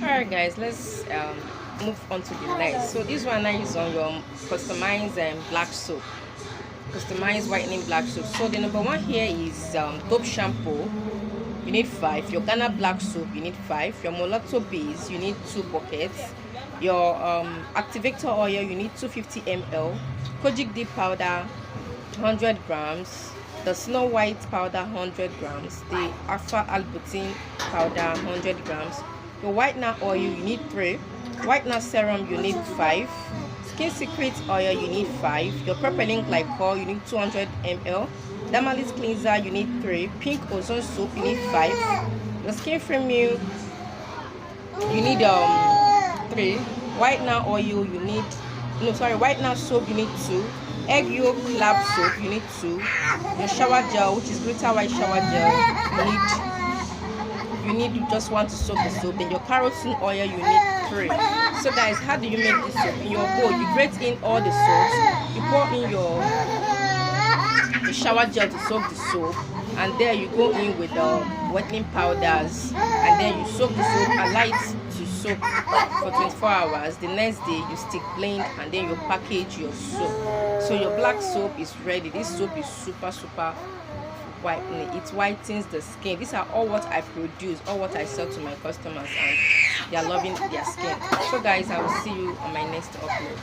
Alright guys, let's move on to the next. So this one now is on your customized black soap, customized whitening black soap. So the number one here is dope shampoo. You need 5. Your Ghana black soap, you need 5. Your mulatto base, you need 2 buckets. Your activator oil, you need 250 ml. Kojic deep powder, 100 grams. The Snow White powder, 100 grams. The Alpha Albutin powder, 100 grams. Your whitener oil, you need 3. Whitener serum, you need 5. Skin Secret oil, you need 5. Your propylene glycol, you need 200 ml. Dermalis cleanser, you need 3. Pink ozone soap, you need 5. Your skin free milk, you need 3. Whitener oil, you need whitener soap, you need 2. Egg yolk lab soap, you need 2. Your shower gel, which is glitter white shower gel, you need just want to soak the soap. Then your carotene oil, you need 3. So guys, how do you make this soap? In your bowl, you grate in all the soaps, you pour in your shower gel to soak the soap, and there you go in with the whitening powders, and then you soak the soap, allow it to soak for 24 hours. The next day you stick blend, and then you package your soap. So your black soap is ready. This soap is super whitening. It whitens the skin. These are all what I produce, all what I sell to my customers, and they are loving their skin. So guys, I will see you on my next upload.